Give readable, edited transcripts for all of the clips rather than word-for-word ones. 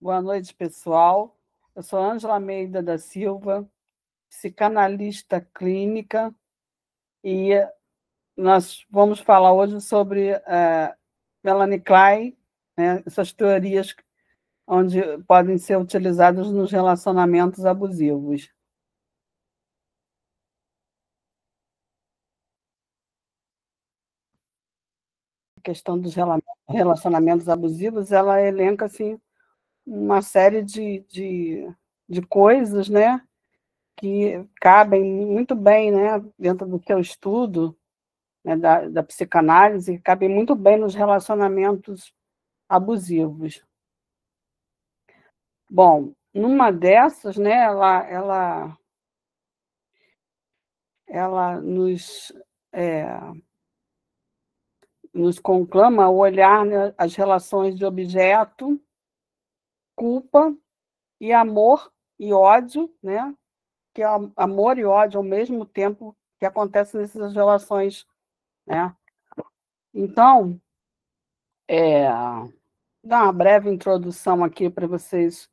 Boa noite, pessoal. Eu sou Ângela Almeida da Silva, psicanalista clínica, e nós vamos falar hoje sobre Melanie Klein, né, essas teorias onde podem ser utilizadas nos relacionamentos abusivos. A questão dos relacionamentos abusivos, ela elenca assim, uma série de coisas, né, que cabem muito bem, né, dentro do seu estudo, né, da psicanálise, que cabem muito bem nos relacionamentos abusivos. Bom, numa dessas, né, ela nos conclama a olhar, né, as relações de objeto, culpa e amor e ódio, né, que é amor e ódio ao mesmo tempo que acontecem nessas relações, né? Então, dar uma breve introdução aqui para vocês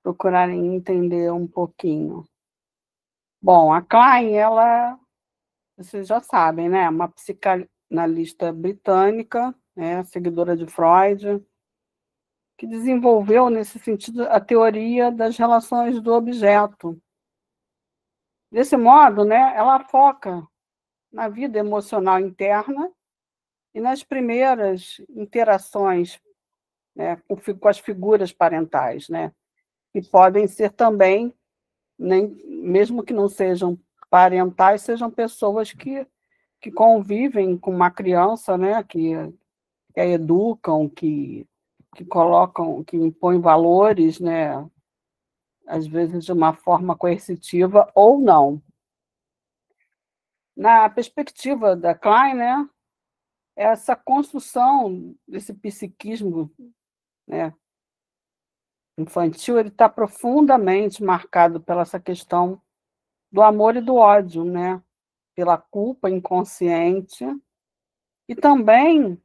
procurarem entender um pouquinho. Bom, a Klein, vocês já sabem, né? Uma psicanalista britânica, né? Seguidora de Freud, que desenvolveu, nesse sentido, a teoria das relações do objeto. Desse modo, né, ela foca na vida emocional interna e nas primeiras interações, né, com as figuras parentais, né? Que podem ser também, mesmo que não sejam parentais, sejam pessoas que convivem com uma criança, né, que a educam, que colocam, que impõem valores, né, às vezes de uma forma coercitiva ou não. Na perspectiva da Klein, né, essa construção desse psiquismo, né, infantil, ele está profundamente marcado pela essa questão do amor e do ódio, né, pela culpa inconsciente e também,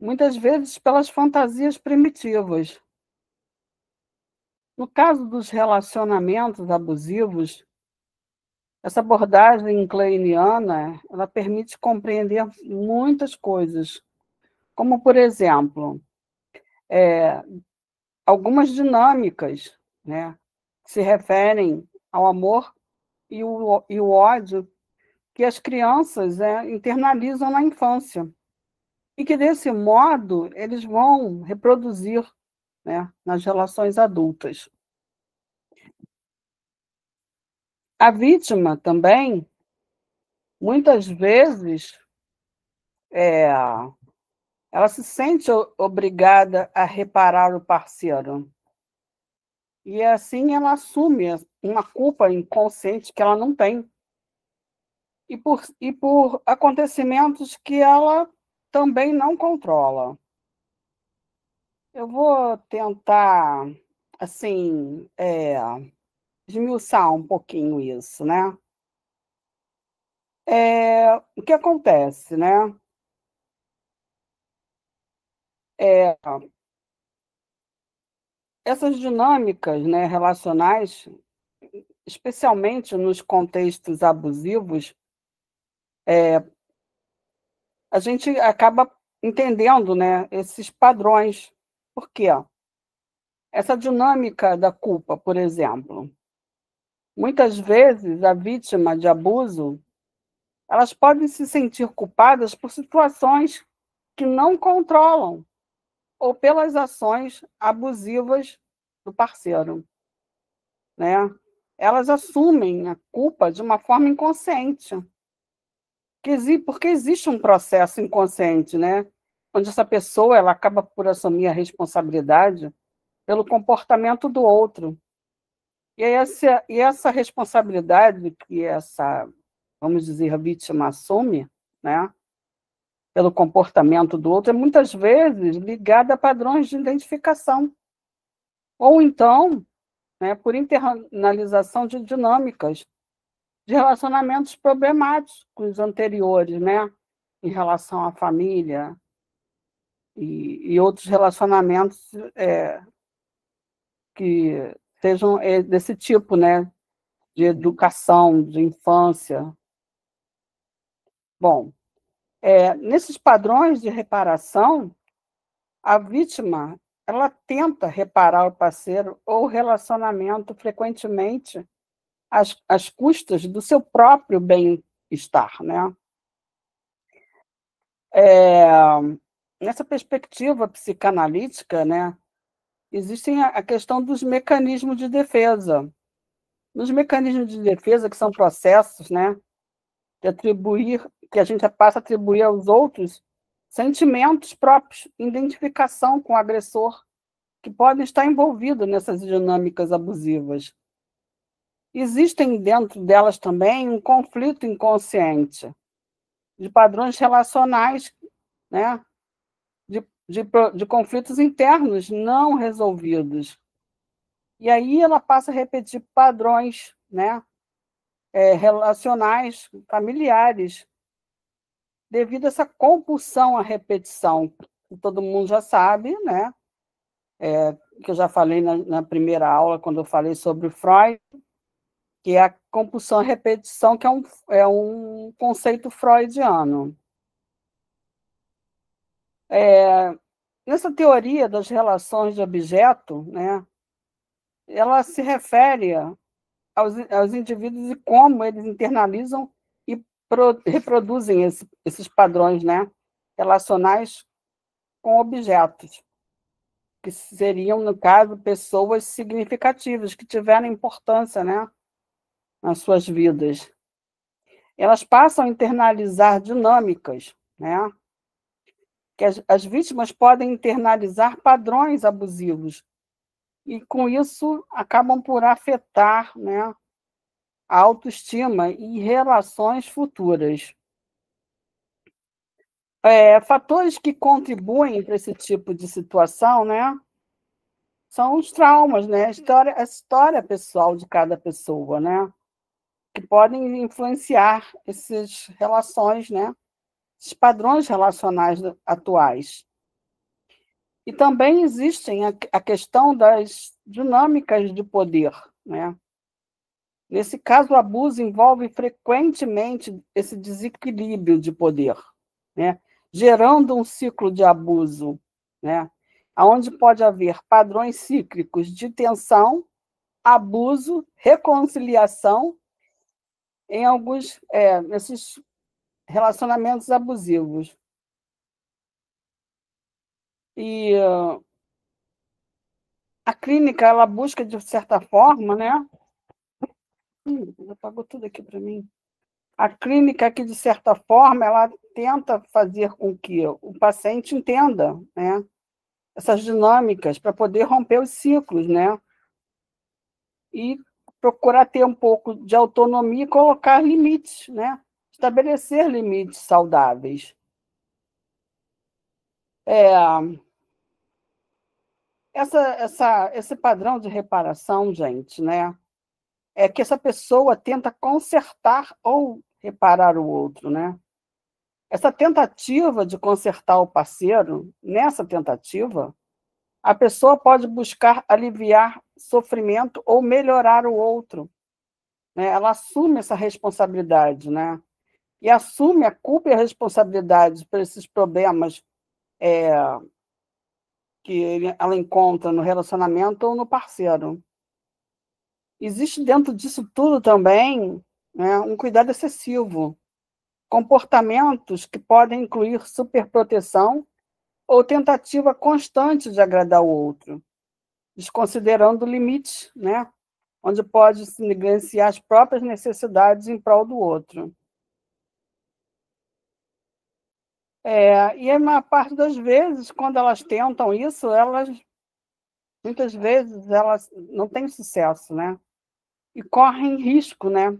muitas vezes, pelas fantasias primitivas. No caso dos relacionamentos abusivos, essa abordagem kleiniana, ela permite compreender muitas coisas, como, por exemplo, algumas dinâmicas, né, que se referem ao amor e o ódio que as crianças internalizam na infância. E que, desse modo, eles vão reproduzir, né, nas relações adultas. A vítima também, muitas vezes, ela se sente obrigada a reparar o parceiro. E, assim, ela assume uma culpa inconsciente que ela não tem. E por acontecimentos que ela também não controla. Eu vou tentar, assim, esmiuçar um pouquinho isso, né? O que acontece, né? Essas dinâmicas, né, relacionais, especialmente nos contextos abusivos, a gente acaba entendendo, né, esses padrões. Por quê? Essa dinâmica da culpa, por exemplo. Muitas vezes, a vítima de abuso, elas podem se sentir culpadas por situações que não controlam ou pelas ações abusivas do parceiro, né? Elas assumem a culpa de uma forma inconsciente, porque existe um processo inconsciente, né? Onde essa pessoa ela acaba por assumir a responsabilidade pelo comportamento do outro. E essa responsabilidade que essa, vamos dizer, a vítima assume, né, pelo comportamento do outro, é muitas vezes ligada a padrões de identificação. Ou então, né, por internalização de dinâmicas de relacionamentos problemáticos anteriores, né, em relação à família e outros relacionamentos que sejam desse tipo, né, de educação, de infância. Bom, nesses padrões de reparação, a vítima ela tenta reparar o parceiro ou o relacionamento frequentemente às custas do seu próprio bem-estar, né? É, nessa perspectiva psicanalítica, né, existem a questão dos mecanismos de defesa. Nos mecanismos de defesa, que são processos, né, de atribuir, que a gente passa a atribuir aos outros sentimentos próprios, identificação com o agressor, que podem estar envolvidos nessas dinâmicas abusivas. Existem dentro delas também um conflito inconsciente de padrões relacionais, né, de conflitos internos não resolvidos. E aí ela passa a repetir padrões, né, relacionais, familiares, devido a essa compulsão à repetição, que todo mundo já sabe, né? Que eu já falei na primeira aula, quando eu falei sobre o Freud, que é a compulsão à repetição, que é um conceito freudiano. Nessa teoria das relações de objeto, né, ela se refere aos indivíduos e como eles internalizam e reproduzem esses padrões, né, relacionais com objetos, que seriam, no caso, pessoas significativas, que tiveram importância, né, nas suas vidas. Elas passam a internalizar dinâmicas, né, que as vítimas podem internalizar padrões abusivos, e, com isso, acabam por afetar, né, a autoestima e relações futuras. Fatores que contribuem para esse tipo de situação, né, são os traumas, né, a história pessoal de cada pessoa, né, que podem influenciar essas relações, né, esses padrões relacionais atuais. E também existem a questão das dinâmicas de poder, né? Nesse caso, o abuso envolve frequentemente esse desequilíbrio de poder, né? Gerando um ciclo de abuso, né? Onde pode haver padrões cíclicos de tensão, abuso, reconciliação em alguns nesses relacionamentos abusivos. E a clínica ela busca, de certa forma, né? Apagou tudo aqui para mim. A clínica que, de certa forma, ela tenta fazer com que o paciente entenda, né, essas dinâmicas para poder romper os ciclos, né, e procurar ter um pouco de autonomia e colocar limites, né, estabelecer limites saudáveis. Esse padrão de reparação, gente, né, é que essa pessoa tenta consertar ou reparar o outro, né? Essa tentativa de consertar o parceiro, nessa tentativa, a pessoa pode buscar aliviar sofrimento ou melhorar o outro, né? Ela assume essa responsabilidade, né? E assume a culpa e a responsabilidade por esses problemas que ela encontra no relacionamento ou no parceiro. Existe dentro disso tudo também, né, um cuidado excessivo, comportamentos que podem incluir superproteção ou tentativa constante de agradar o outro, desconsiderando limites, né, onde pode se negligenciar as próprias necessidades em prol do outro. E a maior parte das vezes, quando elas tentam isso, muitas vezes, elas não têm sucesso, né? E correm risco, né,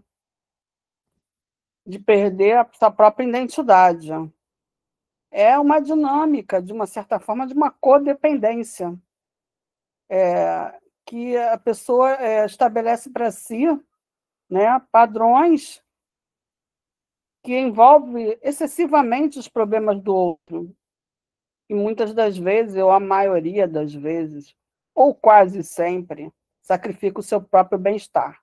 de perder a sua própria identidade. É uma dinâmica, de uma certa forma, de uma codependência, que a pessoa estabelece para si, né, padrões que envolvem excessivamente os problemas do outro. E muitas das vezes, ou a maioria das vezes, ou quase sempre, sacrifica o seu próprio bem-estar.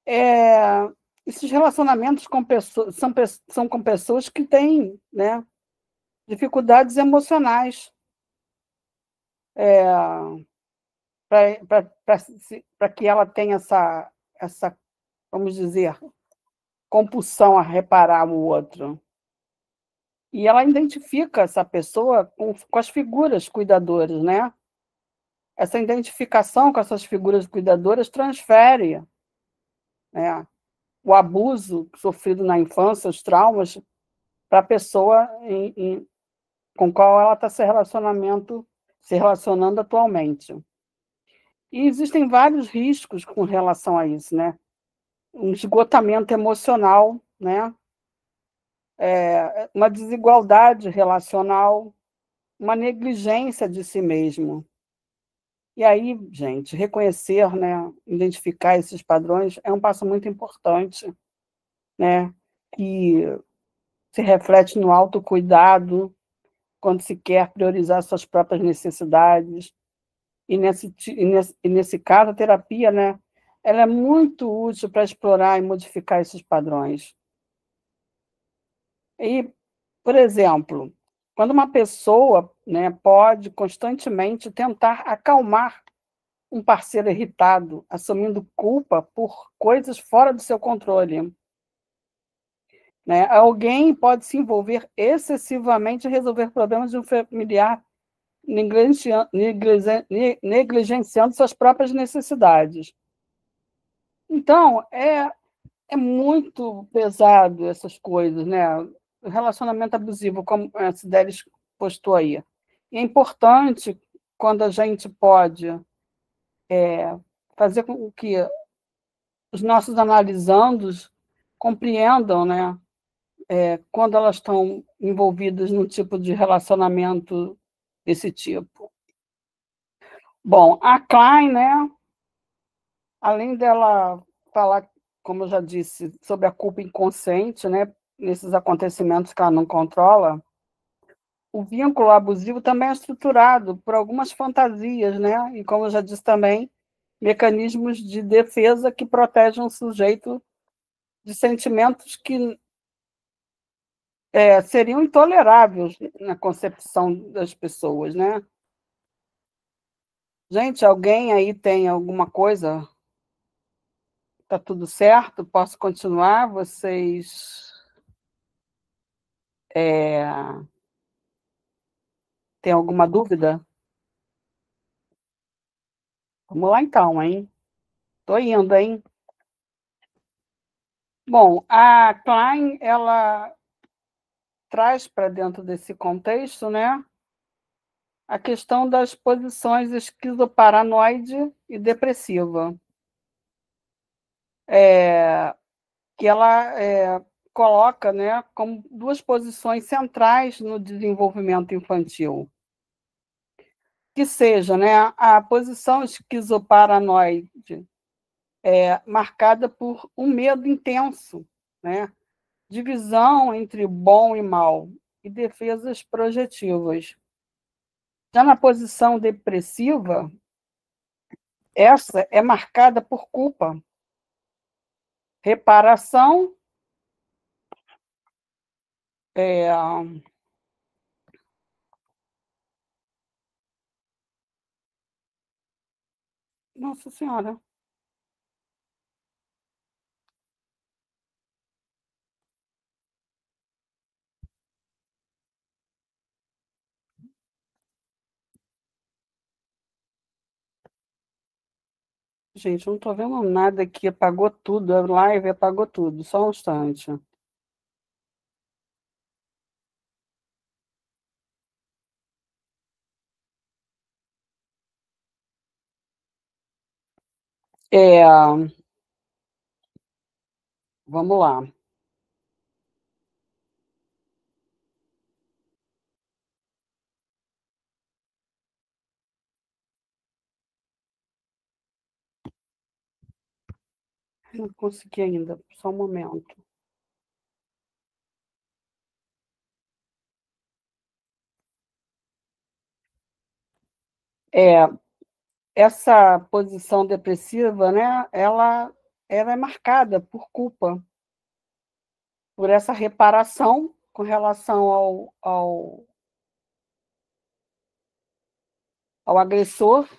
É, esses relacionamentos com pessoas, são com pessoas que têm, né, dificuldades emocionais, para que ela tenha essa, vamos dizer, compulsão a reparar o outro. E ela identifica essa pessoa com as figuras cuidadoras, né? Essa identificação com essas figuras cuidadoras transfere, né, o abuso sofrido na infância, os traumas, para a pessoa com qual ela está se relacionando atualmente. E existem vários riscos com relação a isso, né? Um esgotamento emocional, né? Uma desigualdade relacional, uma negligência de si mesmo. E aí, gente, reconhecer, né, identificar esses padrões é um passo muito importante, né, que se reflete no autocuidado, quando se quer priorizar suas próprias necessidades. E nesse caso, a terapia, né, ela é muito útil para explorar e modificar esses padrões. E, por exemplo, quando uma pessoa, né, pode constantemente tentar acalmar um parceiro irritado, assumindo culpa por coisas fora do seu controle, né? Alguém pode se envolver excessivamente em resolver problemas de um familiar, negligenciando suas próprias necessidades. Então, é muito pesado essas coisas, né? O relacionamento abusivo, como a Cidelis postou aí. E é importante, quando a gente pode fazer com que os nossos analisandos compreendam, né, quando elas estão envolvidas num tipo de relacionamento desse tipo. Bom, a Klein, né, além dela falar, como eu já disse, sobre a culpa inconsciente, né, nesses acontecimentos que ela não controla, o vínculo abusivo também é estruturado por algumas fantasias, né, e como eu já disse também, mecanismos de defesa que protegem o sujeito de sentimentos que seriam intoleráveis na concepção das pessoas, né? Gente, alguém aí tem alguma coisa? Tá tudo certo? Posso continuar? Vocês têm alguma dúvida? Vamos lá então, hein? Tô indo, hein? Bom, a Klein, ela traz para dentro desse contexto, né, a questão das posições esquizoparanoide e depressiva, que ela coloca, né, como duas posições centrais no desenvolvimento infantil, que seja, né, a posição esquizoparanoide marcada por um medo intenso, né, divisão entre bom e mal e defesas projetivas. Já na posição depressiva, essa é marcada por culpa, reparação, é, nossa senhora, gente, não estou vendo nada aqui, apagou tudo, a live apagou tudo, só um instante. É, vamos lá. Não consegui ainda, só um momento. É, essa posição depressiva, né, ela é marcada por culpa, por essa reparação com relação ao agressor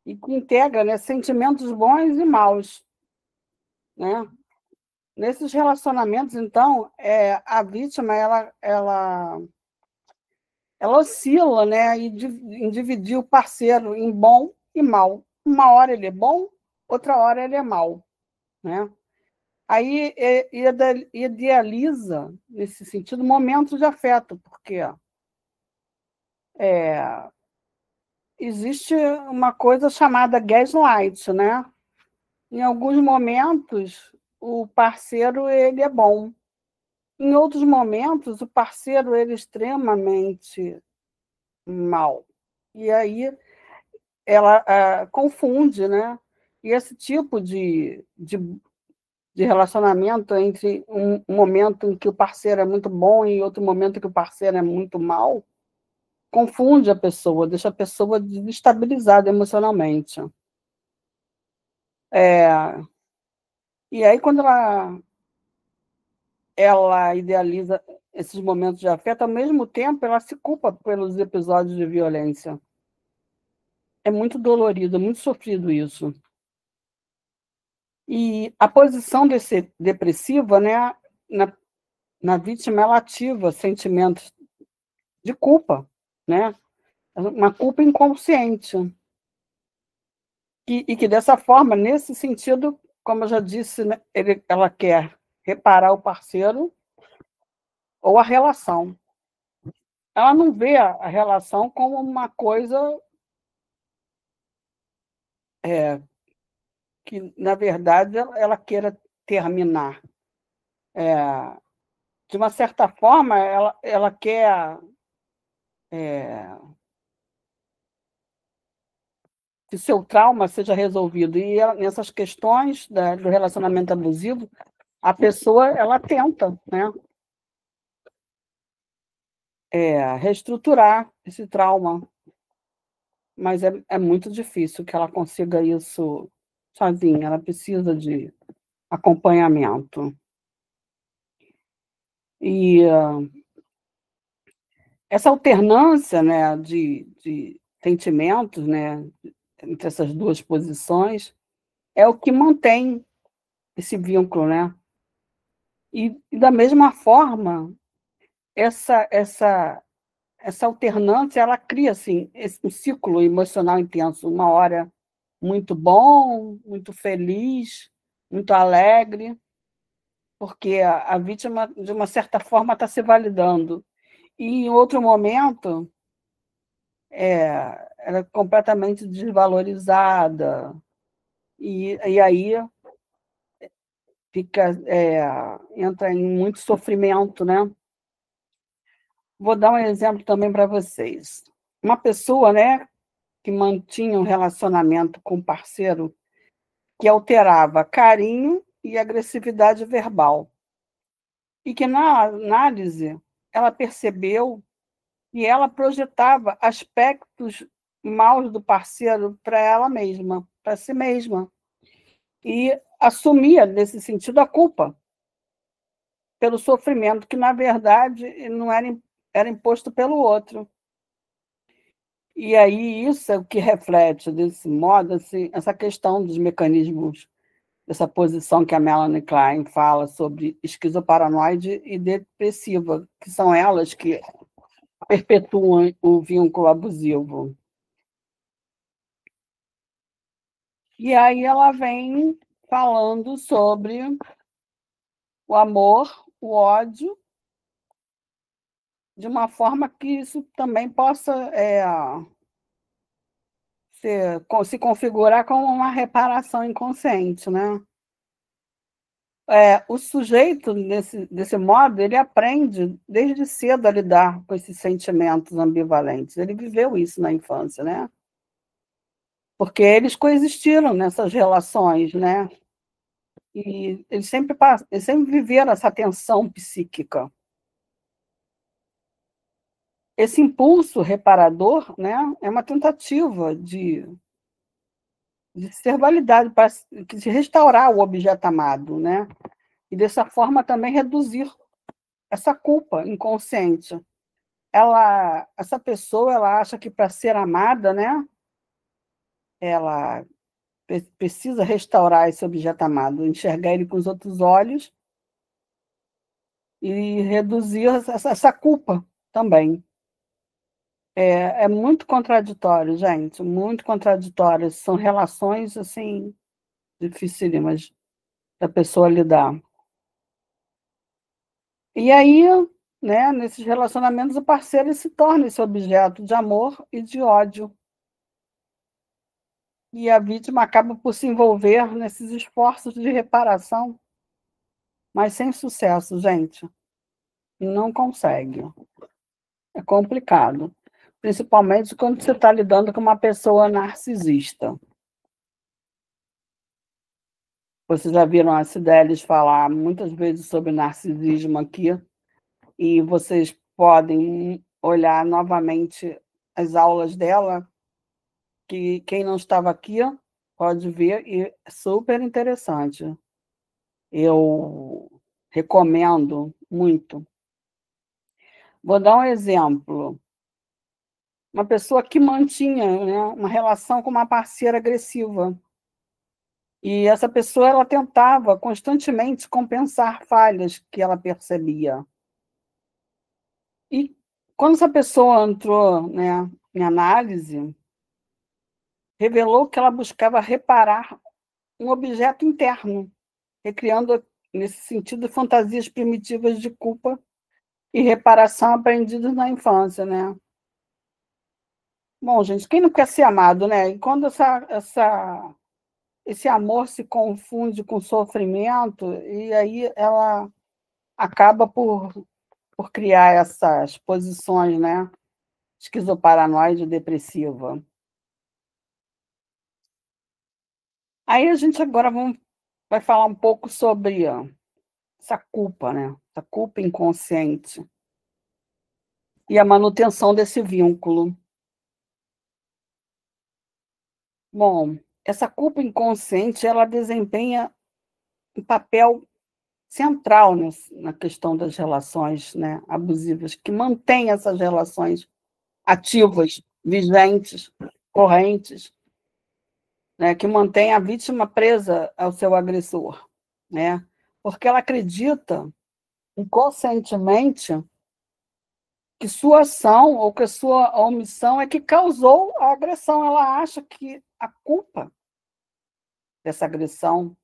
e que integra, né, sentimentos bons e maus, né? Nesses relacionamentos, então, a vítima ela oscila, né, em dividir o parceiro em bom e mal. Uma hora ele é bom, outra hora ele é mal, né? Aí idealiza, nesse sentido, momentos de afeto, porque é, existe uma coisa chamada gaslight, né? Em alguns momentos, o parceiro ele é bom. Em outros momentos, o parceiro ele é extremamente mal. E aí ela confunde, né? E esse tipo de relacionamento entre um momento em que o parceiro é muito bom e outro momento em que o parceiro é muito mal, confunde a pessoa, deixa a pessoa desestabilizada emocionalmente. É, e aí, quando ela idealiza esses momentos de afeto, ao mesmo tempo, ela se culpa pelos episódios de violência. É muito dolorido, é muito sofrido isso. E a posição depressiva, né, na, na vítima, ela ativa sentimentos de culpa, né? Uma culpa inconsciente. E que, dessa forma, nesse sentido, como eu já disse, né, ela quer reparar o parceiro ou a relação. Ela não vê a relação como uma coisa que, na verdade, ela queira terminar. É, de uma certa forma, ela quer que seu trauma seja resolvido. E nessas questões do relacionamento abusivo, a pessoa ela tenta, né, reestruturar esse trauma, mas é muito difícil que ela consiga isso sozinha, ela precisa de acompanhamento. E essa alternância, né, de sentimentos, né, entre essas duas posições, é o que mantém esse vínculo, né? E da mesma forma, essa, essa, essa alternância, ela cria, assim, um ciclo emocional intenso. Uma hora muito bom, muito feliz, muito alegre, porque a vítima, de uma certa forma, está se validando. E, em outro momento, ela é completamente desvalorizada, e aí entra em muito sofrimento, né? Vou dar um exemplo também para vocês. Uma pessoa, né, que mantinha um relacionamento com um parceiro que alterava carinho e agressividade verbal. E que, na análise, ela percebeu que ela projetava aspectos maus do parceiro para ela mesma, para si mesma. E assumia, nesse sentido, a culpa pelo sofrimento, que, na verdade, não era imposto pelo outro. E aí isso é o que reflete, desse modo, assim, essa questão dos mecanismos, dessa posição que a Melanie Klein fala sobre esquizoparanoide e depressiva, que são elas que perpetuam o vínculo abusivo. E aí ela vem falando sobre o amor, o ódio, de uma forma que isso também possa se configurar como uma reparação inconsciente, né? O sujeito, desse modo, ele aprende desde cedo a lidar com esses sentimentos ambivalentes. Ele viveu isso na infância, né? Porque eles coexistiram nessas relações, né? E eles sempre viveram essa tensão psíquica. esse impulso reparador, né, é uma tentativa de ser validado, de restaurar o objeto amado, né? E dessa forma também reduzir essa culpa inconsciente. Essa pessoa, ela acha que para ser amada, né, ela precisa restaurar esse objeto amado, enxergar ele com os outros olhos e reduzir essa culpa também. É muito contraditório, gente, muito contraditório. São relações, assim, dificílimas da pessoa lidar. E aí, né, nesses relacionamentos, o parceiro se torna esse objeto de amor e de ódio. E a vítima acaba por se envolver nesses esforços de reparação, mas sem sucesso, gente. Não consegue. É complicado. Principalmente quando você está lidando com uma pessoa narcisista. Vocês já viram a Cidelis falar muitas vezes sobre narcisismo aqui, e vocês podem olhar novamente as aulas dela, que quem não estava aqui pode ver, e é super interessante. Eu recomendo muito. Vou dar um exemplo. Uma pessoa que mantinha, né, uma relação com uma parceira agressiva. E essa pessoa, ela tentava constantemente compensar falhas que ela percebia. E quando essa pessoa entrou, né, em análise, revelou que ela buscava reparar um objeto interno, recriando, nesse sentido, fantasias primitivas de culpa e reparação aprendidas na infância, né? Bom, gente, quem não quer ser amado, né? E quando esse amor se confunde com sofrimento, e aí ela acaba por criar essas posições, né? Esquizoparanoide depressiva. Aí a gente agora vai falar um pouco sobre essa culpa, né? Essa culpa inconsciente e a manutenção desse vínculo. Bom, essa culpa inconsciente, ela desempenha um papel central na questão das relações, né, abusivas, que mantém essas relações ativas, vigentes, correntes, né, que mantém a vítima presa ao seu agressor, né, porque ela acredita inconscientemente que sua ação ou que sua omissão é que causou a agressão. Ela acha que a culpa dessa agressão,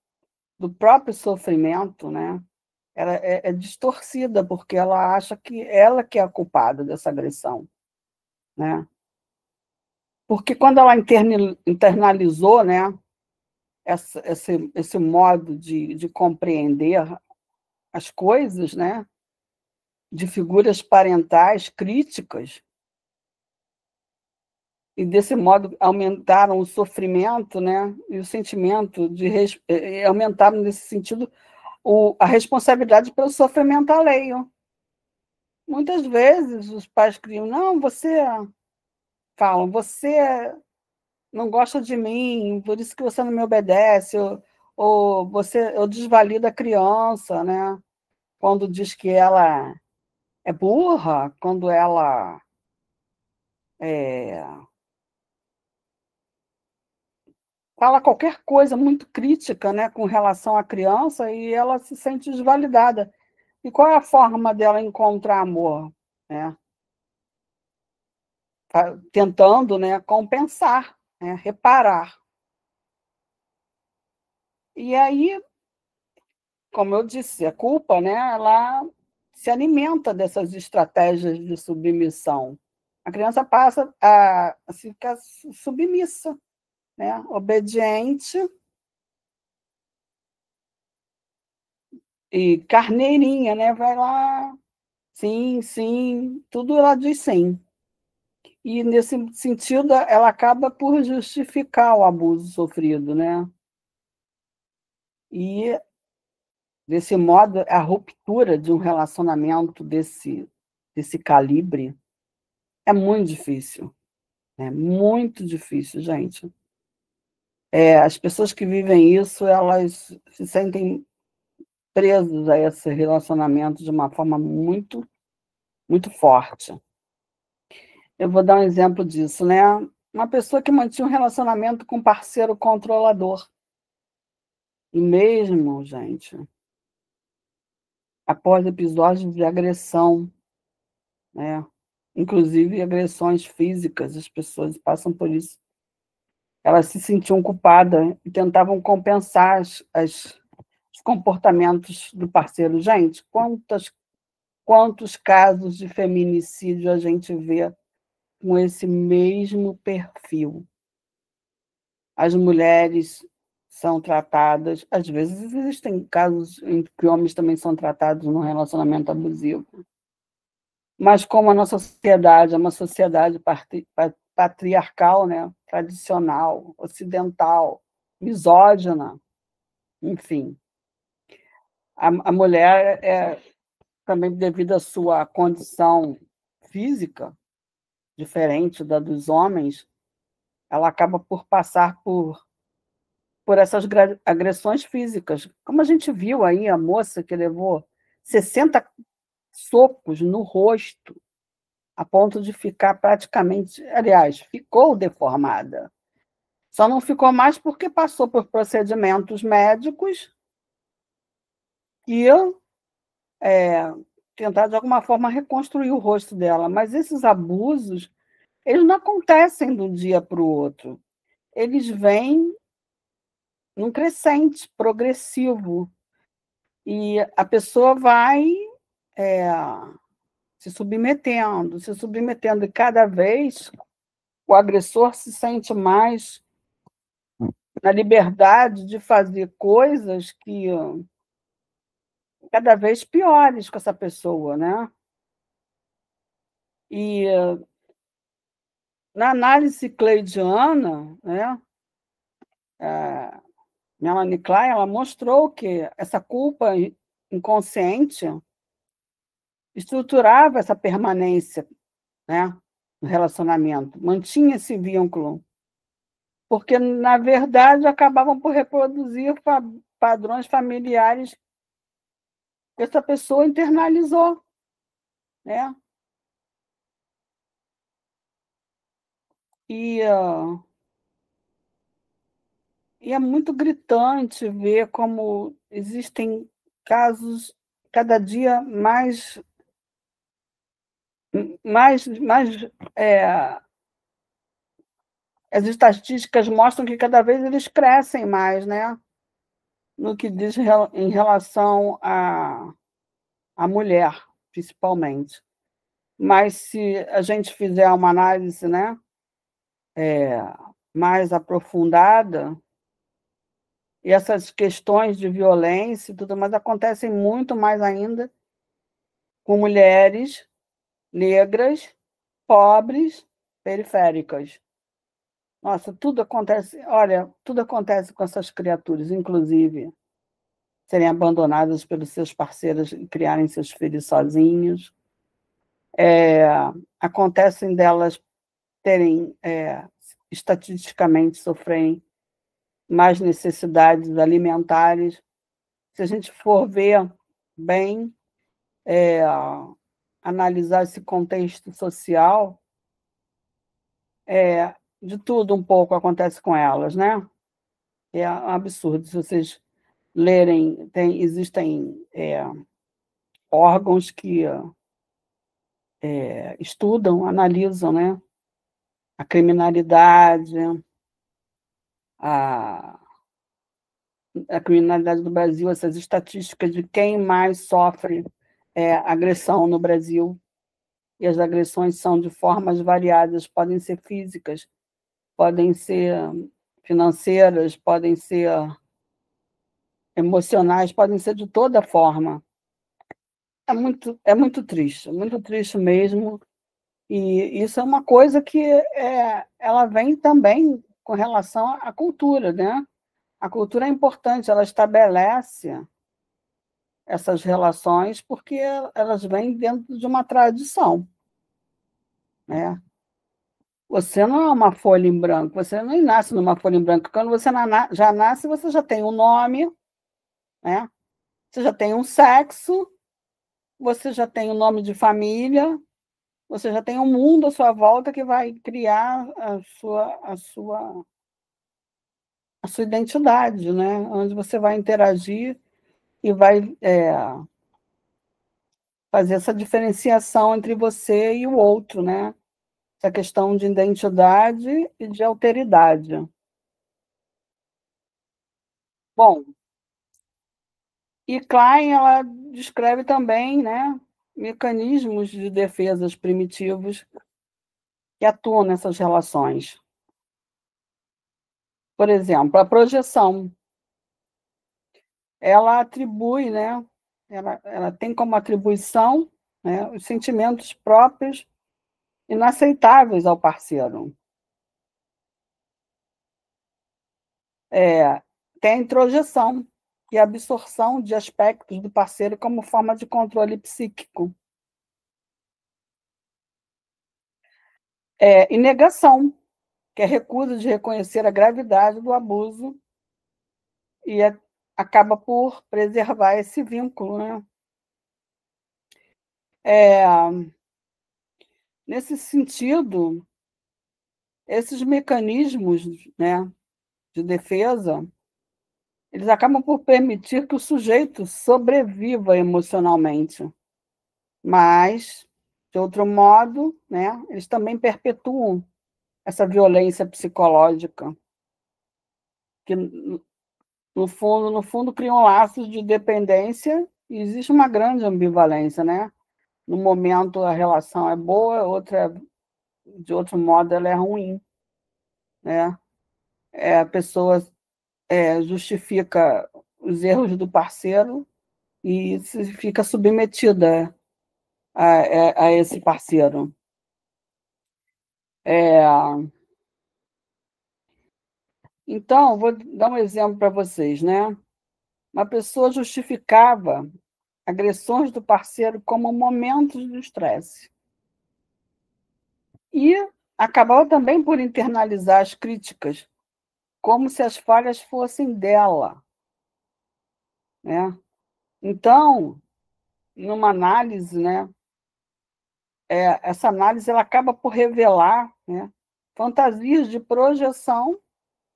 do próprio sofrimento, né, ela é distorcida, porque ela acha que ela que é a culpada dessa agressão, né? Porque quando ela internalizou, né, esse modo de compreender as coisas, né, de figuras parentais críticas, e desse modo aumentaram o sofrimento, né, e o sentimento aumentaram nesse sentido a responsabilidade pelo sofrimento alheio. Muitas vezes os pais criam, não, falam, você não gosta de mim, por isso que você não me obedece, ou desvalida a criança, né? Quando diz que ela é burra, quando ela fala qualquer coisa muito crítica, né, com relação à criança, e ela se sente desvalidada. E qual é a forma dela encontrar amor? Né? Tentando, né, compensar, né, reparar. E aí, como eu disse, a culpa, né, ela se alimenta dessas estratégias de submissão. A criança passa a ficar submissa, né, obediente e carneirinha, né, vai lá, sim, sim, tudo ela diz sim. E, nesse sentido, ela acaba por justificar o abuso sofrido, né? E, desse modo, a ruptura de um relacionamento desse calibre É muito difícil. É muito difícil, gente. As pessoas que vivem isso, elas se sentem presas a esse relacionamento de uma forma muito, muito forte. Eu vou dar um exemplo disso, né? Uma pessoa que mantinha um relacionamento com um parceiro controlador. E mesmo, gente, após episódios de agressão, né? Inclusive agressões físicas, as pessoas passam por isso. Elas se sentiam culpadas e tentavam compensar os comportamentos do parceiro. Gente, quantos casos de feminicídio a gente vê com esse mesmo perfil? As mulheres são tratadas, às vezes existem casos em que homens também são tratados num relacionamento abusivo, mas como a nossa sociedade é uma sociedade patriarcal, né? Tradicional, ocidental, misógina, enfim, a mulher também devido à sua condição física diferente da dos homens, ela acaba por passar por essas agressões físicas. Como a gente viu aí, a moça que levou 60 socos no rosto, a ponto de ficar praticamente, aliás, ficou deformada. Só não ficou mais porque passou por procedimentos médicos e tentar, de alguma forma, reconstruir o rosto dela. Mas esses abusos, eles não acontecem de um dia para o outro. Eles vêm num crescente progressivo. E a pessoa vai é, se submetendo, e cada vez o agressor se sente mais na liberdade de fazer coisas que cada vez piores com essa pessoa, né? E na análise cleidiana, né, Melanie Klein, ela mostrou que essa culpa inconsciente estruturava essa permanência, né, no relacionamento, mantinha esse vínculo, porque, na verdade, acabavam por reproduzir padrões familiares que essa pessoa internalizou, né? E, e é muito gritante ver como existem casos cada dia mais as estatísticas mostram que cada vez eles crescem mais, né? No que diz em relação à mulher, principalmente. Mas se a gente fizer uma análise, né, mais aprofundada, e essas questões de violência e tudo mais acontecem muito mais ainda com mulheres negras, pobres, periféricas. Nossa, tudo acontece, olha, tudo acontece com essas criaturas, inclusive serem abandonadas pelos seus parceiros e criarem seus filhos sozinhos. Acontecem delas terem, estatisticamente, sofrerem mais necessidades alimentares. Se a gente for ver bem, analisar esse contexto social, de tudo um pouco acontece com elas, né? É um absurdo. Se vocês lerem, existem órgãos que estudam, analisam, né? A criminalidade, a, a criminalidade do Brasil, essas estatísticas de quem mais sofre agressão no Brasil. E as agressões são de formas variadas, podem ser físicas, podem ser financeiras, podem ser emocionais, podem ser de toda forma. É muito triste mesmo. E isso é uma coisa que ela vem também com relação à cultura, né? A cultura é importante, ela estabelece essas relações porque elas vêm dentro de uma tradição. né? Você não é uma folha em branco, você não nasce numa folha em branco. Quando você já nasce, você já tem um nome, né? Você já tem um sexo, você já tem um nome de família, você já tem um mundo à sua volta que vai criar a sua identidade, né? Onde você vai interagir e vai fazer essa diferenciação entre você e o outro, né? Essa questão de identidade e de alteridade. Bom, e Klein ela descreve também, né, mecanismos de defesas primitivos que atuam nessas relações. Por exemplo, a projeção, ela atribui, né, ela tem como atribuição, né, os sentimentos próprios inaceitáveis ao parceiro. Tem a introjeção, que é a absorção de aspectos do parceiro como forma de controle psíquico. E negação, que é a recusa de reconhecer a gravidade do abuso e acaba por preservar esse vínculo, né? Nesse sentido, esses mecanismos, né, de defesa, eles acabam por permitir que o sujeito sobreviva emocionalmente, mas, de outro modo, né, eles também perpetuam essa violência psicológica, que, no fundo criam laços de dependência e existe uma grande ambivalência, né? No momento a relação é boa, de outro modo ela é ruim, né? A pessoa justifica os erros do parceiro e fica submetida a esse parceiro. Então, vou dar um exemplo para vocês, né? Uma pessoa justificava agressões do parceiro como momentos de estresse. E acabava também por internalizar as críticas, como se as falhas fossem dela, né? Então, numa análise, né, essa análise ela acaba por revelar, né, fantasias de projeção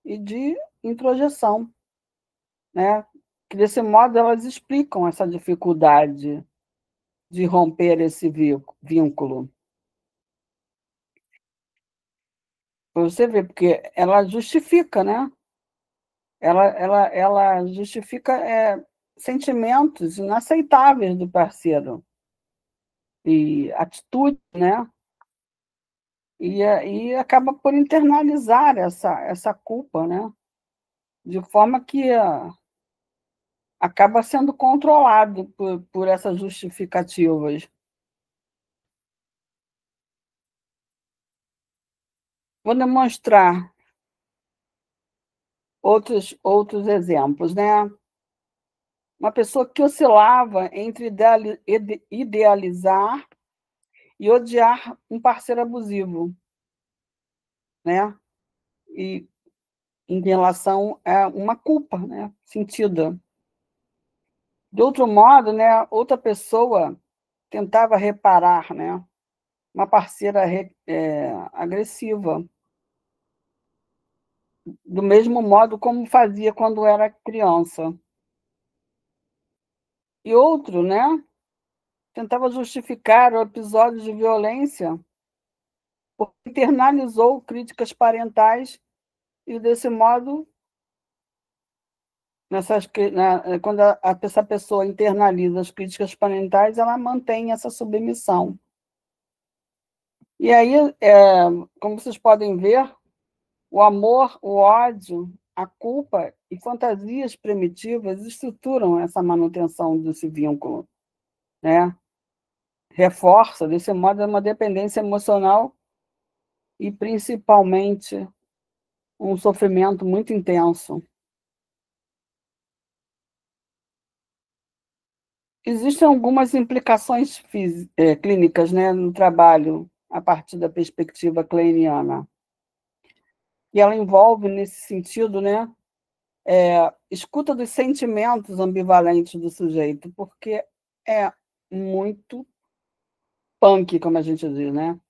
e de introjeção, né? Que desse modo elas explicam essa dificuldade de romper esse vínculo. Para você ver, porque ela justifica, né? Ela justifica sentimentos inaceitáveis do parceiro e atitude, né? E acaba por internalizar essa culpa, né? De forma que acaba sendo controlado por essas justificativas. Vou demonstrar outros exemplos, né? Uma pessoa que oscilava entre idealizar e odiar um parceiro abusivo, né? E em relação a uma culpa, né, sentida. De outro modo, né, outra pessoa tentava reparar, né, uma parceira agressiva, do mesmo modo como fazia quando era criança. E outro, né, tentava justificar o episódio de violência porque internalizou críticas parentais e, desse modo, quando essa pessoa internaliza as críticas parentais, ela mantém essa submissão. E aí, como vocês podem ver, o amor, o ódio, a culpa e fantasias primitivas estruturam essa manutenção desse vínculo, né? Reforça, desse modo, uma dependência emocional e, principalmente, um sofrimento muito intenso. Existem algumas implicações clínicas, né, no trabalho a partir da perspectiva kleiniana. E ela envolve, nesse sentido, né, escuta dos sentimentos ambivalentes do sujeito, porque é muito punk, como a gente diz, né?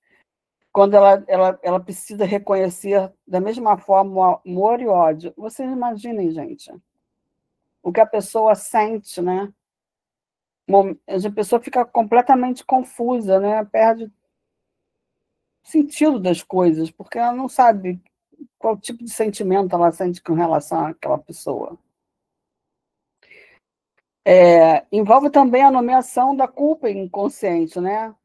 Quando ela precisa reconhecer da mesma forma o amor e o ódio. Vocês imaginem, gente, o que a pessoa sente, né? A pessoa fica completamente confusa, né? Perde o sentido das coisas, porque ela não sabe qual tipo de sentimento ela sente com relação àquela pessoa. Envolve também a nomeação da culpa inconsciente, né?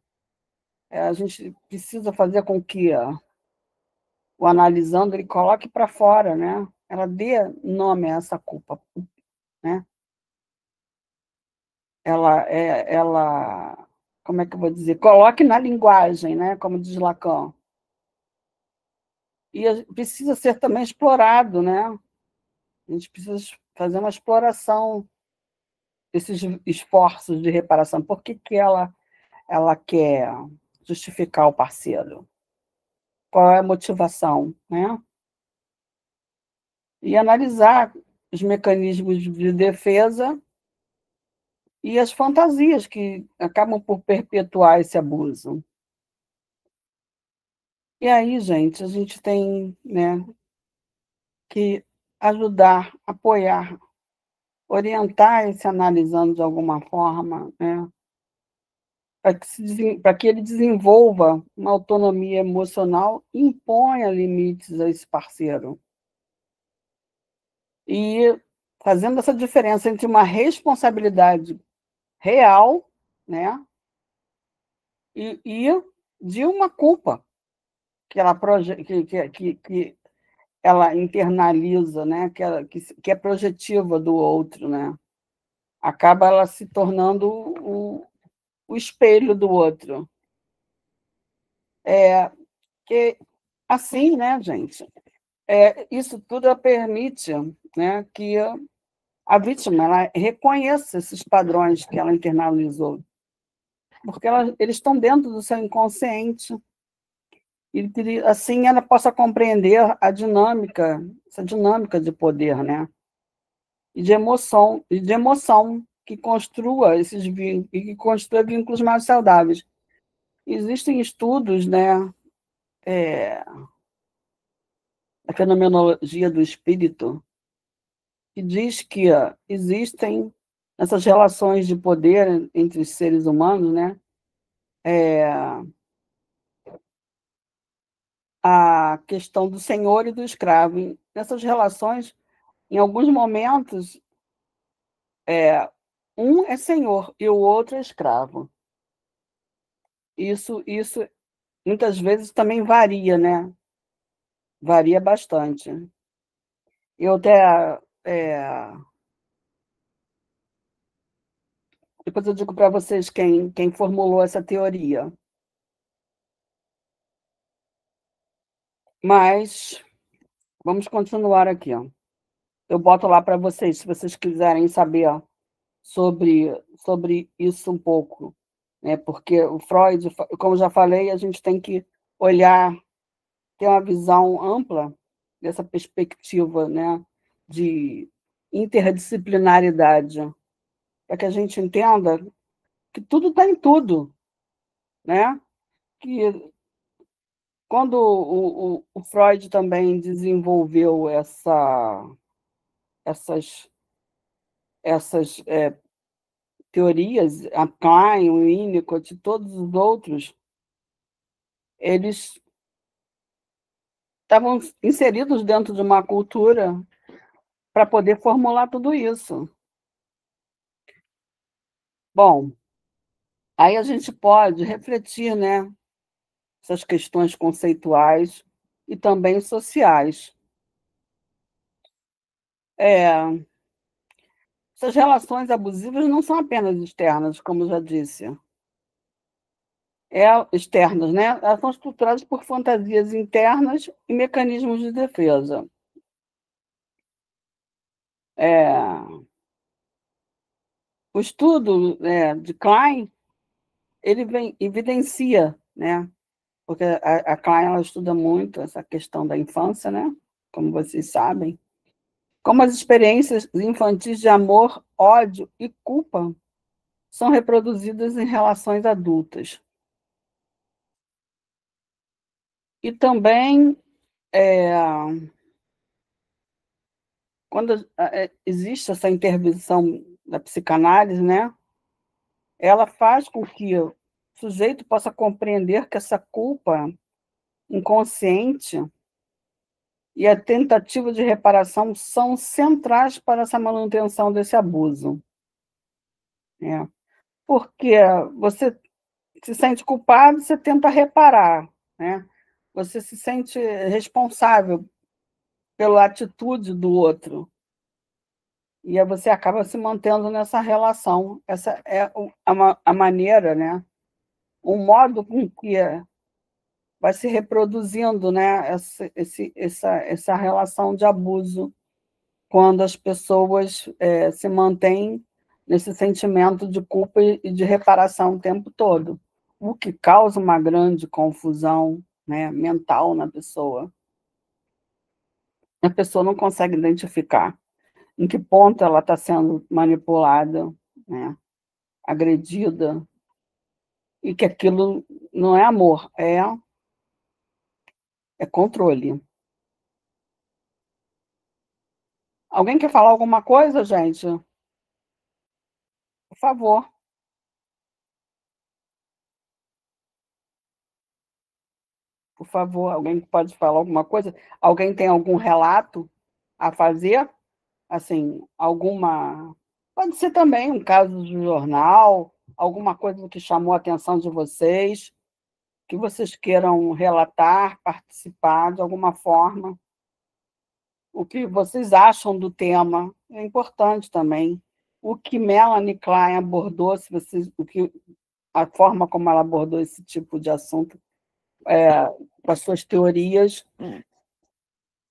A gente precisa fazer com que o analisando ele coloque para fora, né? Ela dê nome a essa culpa, né? Ela, como é que eu vou dizer? Coloque na linguagem, né? Como diz Lacan. E precisa ser também explorado, né? A gente precisa fazer uma exploração desses esforços de reparação. Por que ela quer justificar o parceiro? Qual é a motivação, né? E analisar os mecanismos de defesa e as fantasias que acabam por perpetuar esse abuso. E aí, gente, a gente tem, né, que ajudar, apoiar, orientar esse analisando de alguma forma, né, para que ele desenvolva uma autonomia emocional e imponha limites a esse parceiro. E fazendo essa diferença entre uma responsabilidade real, né, e de uma culpa que ela que ela internaliza, né, que é projetiva do outro, né? Acaba ela se tornando o espelho do outro. Que assim, né, gente? Isso tudo permite, né, que a vítima ela reconheça esses padrões que ela internalizou, porque eles estão dentro do seu inconsciente e que assim ela possa compreender essa dinâmica de poder, né? E de emoção que construa esses vínculos e que construa vínculos mais saudáveis. Existem estudos, né, a fenomenologia do espírito, que diz que existem essas relações de poder entre os seres humanos, né, a questão do senhor e do escravo. E nessas relações, em alguns momentos, um é senhor e o outro é escravo. Isso muitas vezes também varia, né? Varia bastante. Eu até. Depois eu digo para vocês quem formulou essa teoria. Mas vamos continuar aqui. Ó. Eu boto lá para vocês, se vocês quiserem saber sobre isso um pouco. Né? Porque o Freud, como já falei, a gente tem que olhar, ter uma visão ampla dessa perspectiva, né, de interdisciplinaridade, para que a gente entenda que tudo está em tudo, né? Que quando o Freud também desenvolveu essas, essas teorias, a Klein, o Winnicott e todos os outros, eles estavam inseridos dentro de uma cultura para poder formular tudo isso. Bom, aí a gente pode refletir, né, essas questões conceituais e também sociais. Essas relações abusivas não são apenas externas, como eu já disse. Externas, né? Elas são estruturadas por fantasias internas e mecanismos de defesa. O estudo de Klein ele evidencia, né, porque a Klein ela estuda muito essa questão da infância, né? Como vocês sabem. Como as experiências infantis de amor, ódio e culpa são reproduzidas em relações adultas. E também, quando existe essa intervenção da psicanálise, né, ela faz com que o sujeito possa compreender que essa culpa inconsciente e a tentativa de reparação são centrais para essa manutenção desse abuso. Né? Porque você se sente culpado, você tenta reparar, né? Você se sente responsável pela atitude do outro. E aí você acaba se mantendo nessa relação. Essa é a maneira, né? O modo com que vai se reproduzindo, né? Essa relação de abuso, quando as pessoas se mantêm nesse sentimento de culpa e de reparação o tempo todo, o que causa uma grande confusão, né, mental na pessoa. A pessoa não consegue identificar em que ponto ela está sendo manipulada, né, agredida, e que aquilo não é amor, é controle. Alguém quer falar alguma coisa, gente? Por favor. Por favor, alguém pode falar alguma coisa? Alguém tem algum relato a fazer? Assim, alguma. Pode ser também um caso de jornal, alguma coisa que chamou a atenção de vocês, que vocês queiram relatar, participar de alguma forma. O que vocês acham do tema é importante também. O que Melanie Klein abordou, se vocês, a forma como ela abordou esse tipo de assunto, com as suas teorias.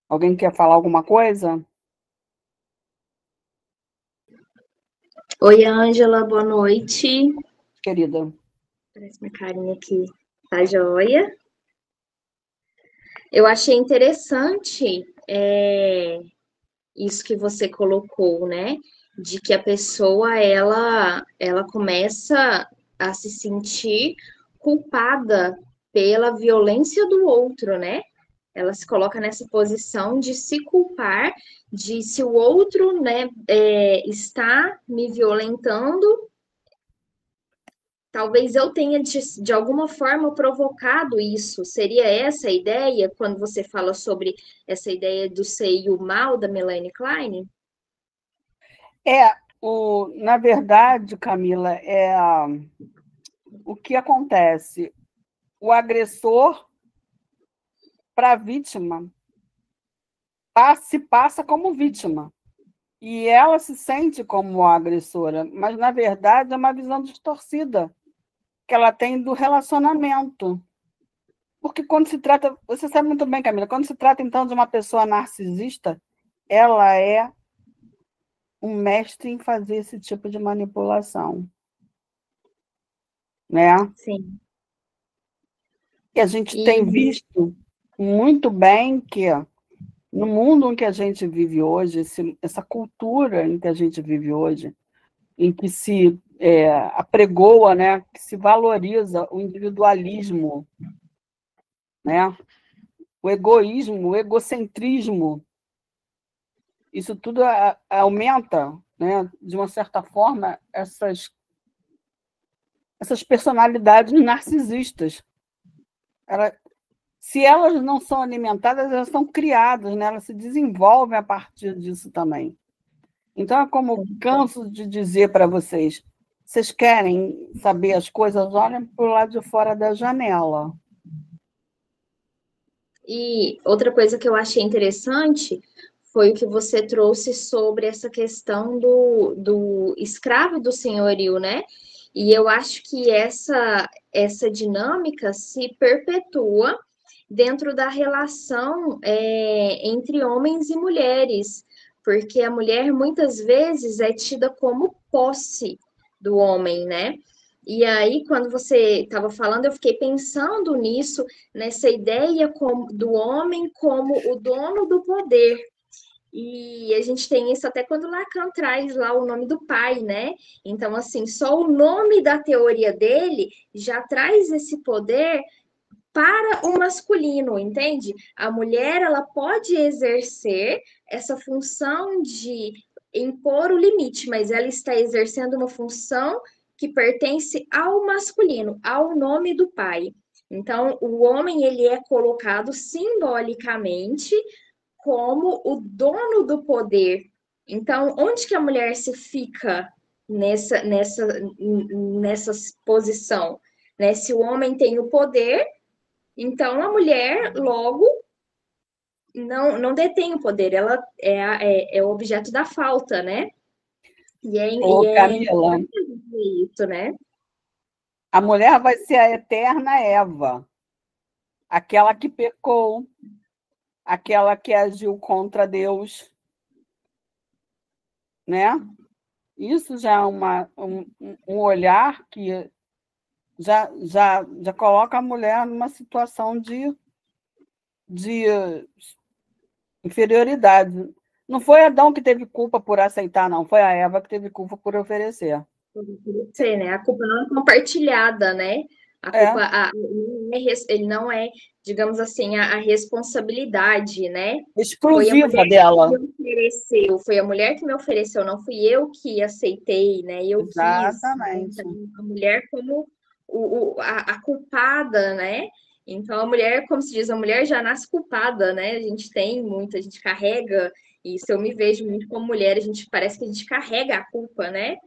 Alguém quer falar alguma coisa? Oi, Ângela, boa noite. Querida. Parece minha carinha aqui. Tá joia? Eu achei interessante isso que você colocou, né? De que a pessoa, ela começa a se sentir culpada pela violência do outro, né? Ela se coloca nessa posição de se culpar de se o outro, né, está me violentando. Talvez eu tenha, de alguma forma, provocado isso. Seria essa a ideia, quando você fala sobre essa ideia do ser e o mal da Melanie Klein? Na verdade, Camila, o que acontece? O agressor, para a vítima, se passa como vítima. E ela se sente como a agressora, mas, na verdade, é uma visão distorcida que ela tem do relacionamento. Porque quando se trata, você sabe muito bem, Camila, quando se trata, então, de uma pessoa narcisista, ela é um mestre em fazer esse tipo de manipulação. Né? Sim. E a gente tem visto muito bem que, no mundo em que a gente vive hoje, essa cultura em que a gente vive hoje, em que se apregoa, né, que se valoriza o individualismo, né, o egoísmo, o egocentrismo, isso tudo aumenta, né, de uma certa forma, essas personalidades narcisistas. Se elas não são alimentadas, elas são criadas, né? Elas se desenvolvem a partir disso também. Então, é como canso de dizer para vocês, vocês querem saber as coisas, olhem para o lado de fora da janela. E outra coisa que eu achei interessante foi o que você trouxe sobre essa questão do escravo do senhorio, né? E eu acho que essa dinâmica se perpetua dentro da relação entre homens e mulheres, porque a mulher muitas vezes é tida como posse do homem, né? E aí, quando você estava falando, eu fiquei pensando nisso, nessa ideia do homem como o dono do poder. E a gente tem isso até quando Lacan traz lá o nome do pai, né? Então, assim, só o nome da teoria dele já traz esse poder para o masculino, entende? A mulher, ela pode exercer essa função de impor o limite, mas ela está exercendo uma função que pertence ao masculino, ao nome do pai. Então, o homem, ele é colocado simbolicamente como o dono do poder. Então, onde que a mulher se fica nessa posição? Né? Se o homem tem o poder, então a mulher logo não detém o poder, ela é o objeto da falta, né? Ô, E é Camila, importante dizer isso, né? a mulher vai ser a eterna Eva, aquela que pecou, aquela que agiu contra Deus, né? Isso já é um olhar que já coloca a mulher numa situação de inferioridade. Não foi Adão que teve culpa por aceitar, não. Foi a Eva que teve culpa por oferecer. Sei, né? A culpa não é compartilhada, né? A É, culpa, ele não é, digamos assim, a responsabilidade, né? Foi a exclusiva mulher que dela. me ofereceu, foi a mulher que me ofereceu, não fui eu que aceitei, né? Eu quis, né? Exatamente. Então, a mulher como a culpada, né? Então, a mulher, como se diz, a mulher já nasce culpada, né? A gente tem muito, a gente carrega, e se eu me vejo muito como mulher, a gente parece que a gente carrega a culpa, né?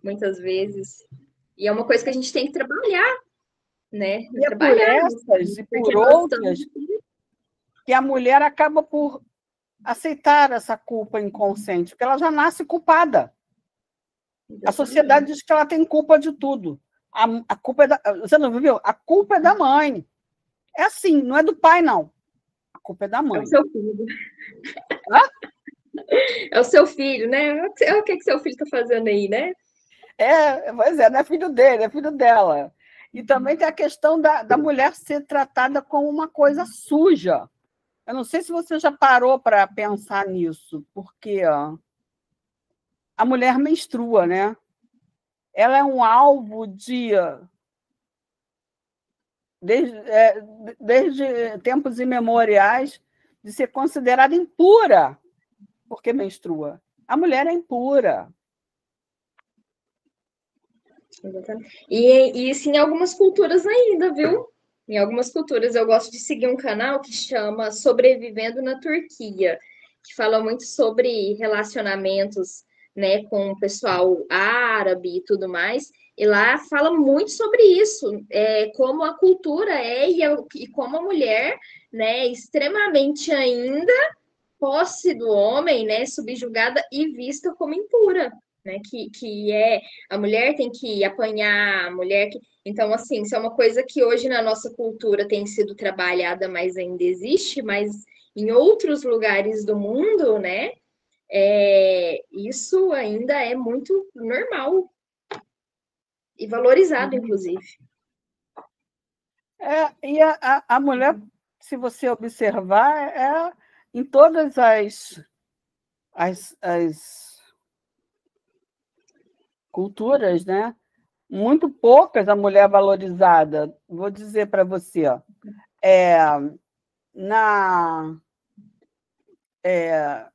Muitas vezes. E é uma coisa que a gente tem que trabalhar, né? E é por Trabalhar, essas e porque por nós estamos. outras que a mulher acaba por aceitar essa culpa inconsciente, porque ela já nasce culpada. A sociedade diz que ela tem culpa de tudo. A culpa é da, você não viu? A culpa é da mãe. É assim, não é do pai, não. A culpa é da É o mãe. seu filho. Hã? É o seu filho, né? O que seu filho está fazendo aí, né? Pois é, não é filho dele, é filho dela. E também tem a questão da mulher ser tratada como uma coisa suja. Eu não sei se você já parou para pensar nisso, porque ó, a mulher menstrua, né? Ela é um alvo desde, desde tempos imemoriais, de ser considerada impura, porque menstrua. A mulher é impura. E isso em algumas culturas ainda, viu? Em algumas culturas eu gosto de seguir um canal que chama Sobrevivendo na Turquia, que fala muito sobre relacionamentos, né, com o pessoal árabe e tudo mais. E lá fala muito sobre isso, como a cultura e como a mulher, né, extremamente ainda posse do homem, né, subjugada e vista como impura, né, que é a mulher tem que apanhar, a mulher que então assim, isso é uma coisa que hoje na nossa cultura tem sido trabalhada, mas ainda existe, mas em outros lugares do mundo, né, isso ainda é muito normal e valorizado, inclusive. E a mulher, se você observar, em todas as culturas, né? Muito poucas a mulher valorizada. Vou dizer para você, ó, é, na, é,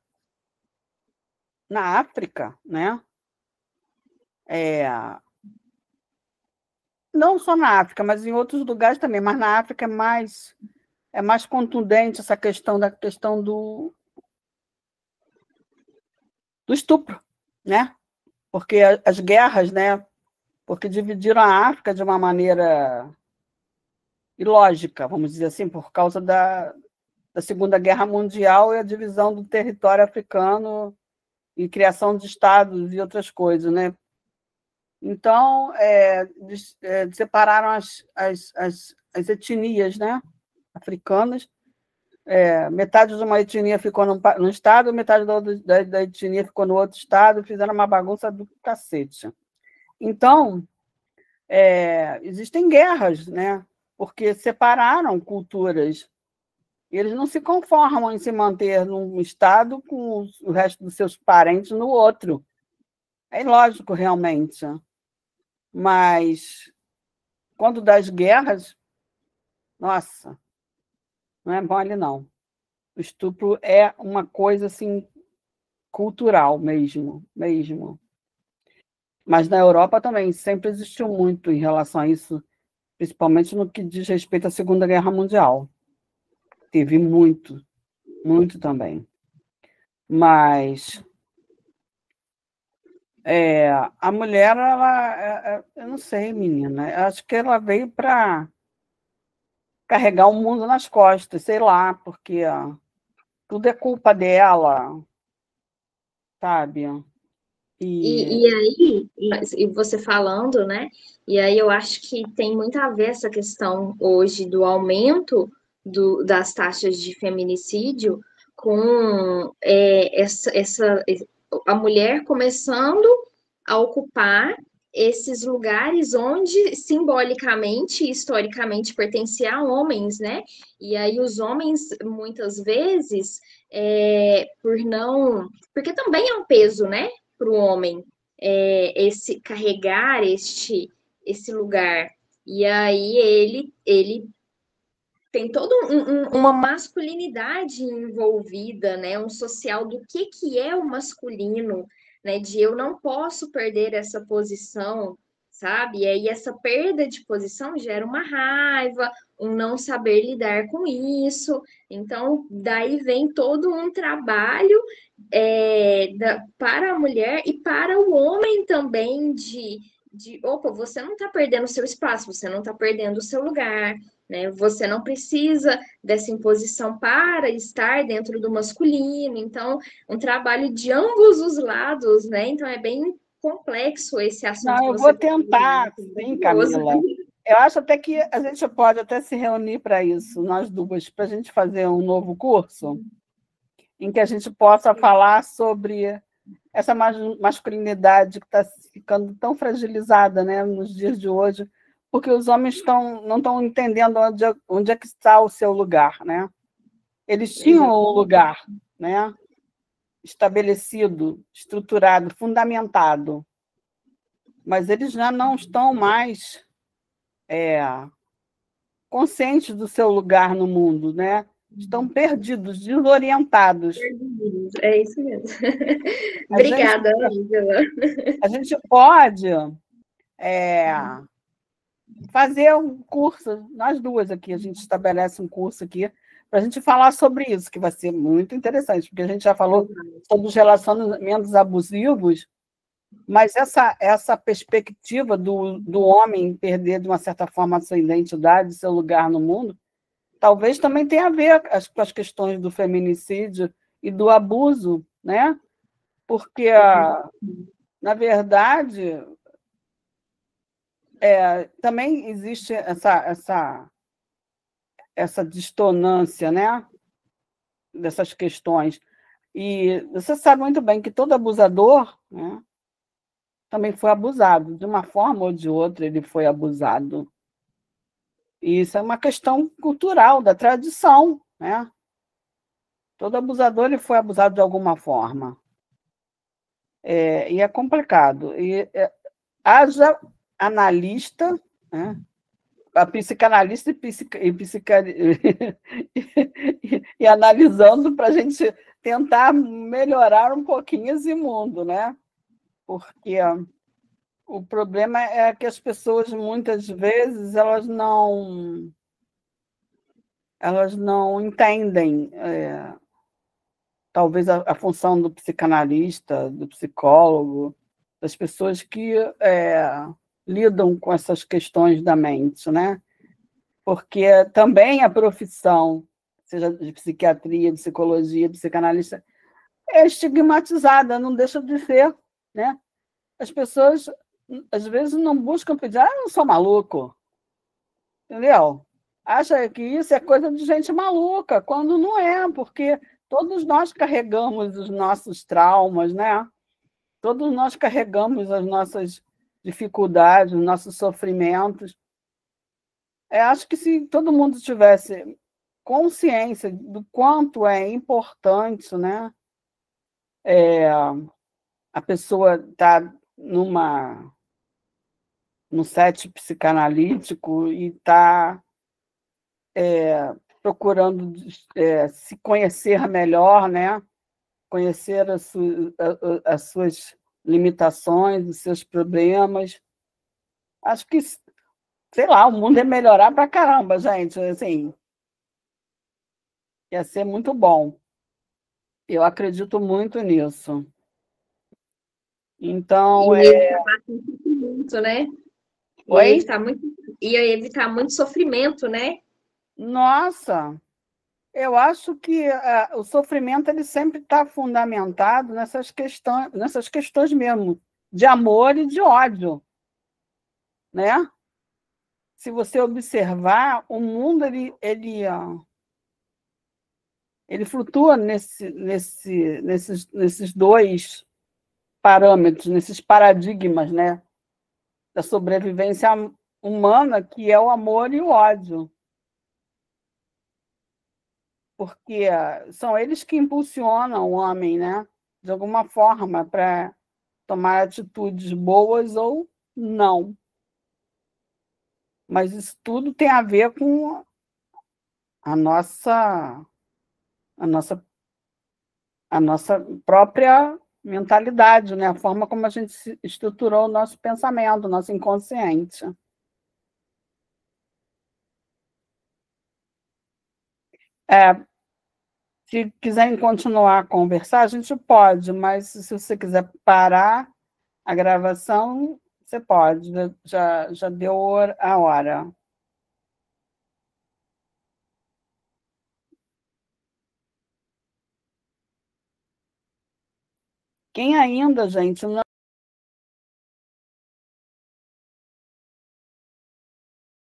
na África, né? É, não só na África, mas em outros lugares também, mas na África é mais contundente essa questão do estupro, né? Porque as guerras, né? Porque dividiram a África de uma maneira ilógica, vamos dizer assim, por causa da Segunda Guerra Mundial e a divisão do território africano e criação de estados e outras coisas, né? Então, separaram as etnias, né? Africanas. Metade de uma etnia ficou num estado, metade da etnia ficou no outro estado, fizeram uma bagunça do cacete. Então, existem guerras, né? Porque separaram culturas. E eles não se conformam em se manter num estado com o resto dos seus parentes no outro. É ilógico, realmente. Mas, quando das guerras, nossa, não é mole, não. O estupro é uma coisa assim, cultural mesmo, mesmo. Mas na Europa também sempre existiu muito em relação a isso, principalmente no que diz respeito à Segunda Guerra Mundial. Teve muito, muito também. Mas a mulher, ela, eu não sei, menina, eu acho que ela veio para carregar o mundo nas costas, sei lá, porque tudo é culpa dela, sabe? E aí, e você falando, né? E aí eu acho que tem muito a ver essa questão hoje do aumento das taxas de feminicídio com a mulher começando a ocupar esses lugares onde simbolicamente e historicamente pertencia a homens, né? E aí os homens, muitas vezes, por não. Porque também é um peso, né? Para o homem esse carregar esse lugar. E aí ele tem toda uma masculinidade envolvida, né? Um social do que é o masculino, né? De eu não posso perder essa posição, sabe? E aí essa perda de posição gera uma raiva, um não saber lidar com isso. Então, daí vem todo um trabalho para a mulher e para o homem também opa, você não está perdendo o seu espaço, você não está perdendo o seu lugar, né? Você não precisa dessa imposição para estar dentro do masculino. Então, um trabalho de ambos os lados, né? Então, é bem complexo esse assunto Não, que eu você vou falou, né? tentar, sim, Camila. Eu acho até que a gente pode até se reunir para isso, nós duas, para a gente fazer um novo curso, em que a gente possa falar sobre essa masculinidade que está ficando tão fragilizada, né, nos dias de hoje, porque os homens não estão entendendo onde é que está o seu lugar, né? Eles tinham um lugar, né, estabelecido, estruturado, fundamentado, mas eles já não estão mais conscientes do seu lugar no mundo, né? Estão perdidos, desorientados. É isso mesmo. A gente, Obrigada, Angela. a gente pode fazer um curso, nós duas aqui, a gente estabelece um curso aqui para a gente falar sobre isso, que vai ser muito interessante, porque a gente já falou sobre os relacionamentos abusivos, mas essa perspectiva do homem perder, de uma certa forma, a sua identidade, seu lugar no mundo, talvez também tenha a ver com as questões do feminicídio e do abuso, né? Porque, na verdade, também existe essa distonância, né? Dessas questões. E você sabe muito bem que todo abusador, né, também foi abusado, de uma forma ou de outra ele foi abusado. E isso é uma questão cultural, da tradição, né? Todo abusador ele foi abusado de alguma forma. E é complicado. Haja analista, né? A psicanalista e analisando para a gente tentar melhorar um pouquinho esse mundo, né? Porque o problema é que as pessoas, muitas vezes, elas não entendem, talvez, a função do psicanalista, do psicólogo, das pessoas que lidam com essas questões da mente, né? Porque também a profissão, seja de psiquiatria, de psicologia, de psicanalista, é estigmatizada, não deixa de ser, né? As pessoas, às vezes, não buscam pedir, eu não sou maluco, entendeu? Acha que isso é coisa de gente maluca, quando não é, porque todos nós carregamos os nossos traumas, né? Todos nós carregamos as nossas dificuldades, os nossos sofrimentos. Acho que se todo mundo tivesse consciência do quanto é importante, né, a pessoa estar num set psicanalítico e estar procurando se conhecer melhor, né, conhecer as suas limitações, os seus problemas. Acho que, sei lá, o mundo ia melhorar para caramba, gente. Assim, ia ser muito bom. Eu acredito muito nisso. Então, E evitar muito sofrimento, né? oi? Ia evitar muito sofrimento, né? Nossa, eu acho que o sofrimento ele sempre está fundamentado nessas questões mesmo, de amor e de ódio, né? Se você observar, o mundo ele flutua nesses dois parâmetros, nesses paradigmas, né, da sobrevivência humana, que é o amor e o ódio, porque são eles que impulsionam o homem, né, de alguma forma, para tomar atitudes boas ou não. Mas isso tudo tem a ver com a nossa, a nossa, a nossa própria mentalidade, né? A forma como a gente estruturou o nosso pensamento, o nosso inconsciente. É, se quiserem continuar a conversar, a gente pode, mas se você quiser parar a gravação, você pode, já deu a hora. Quem ainda, gente, não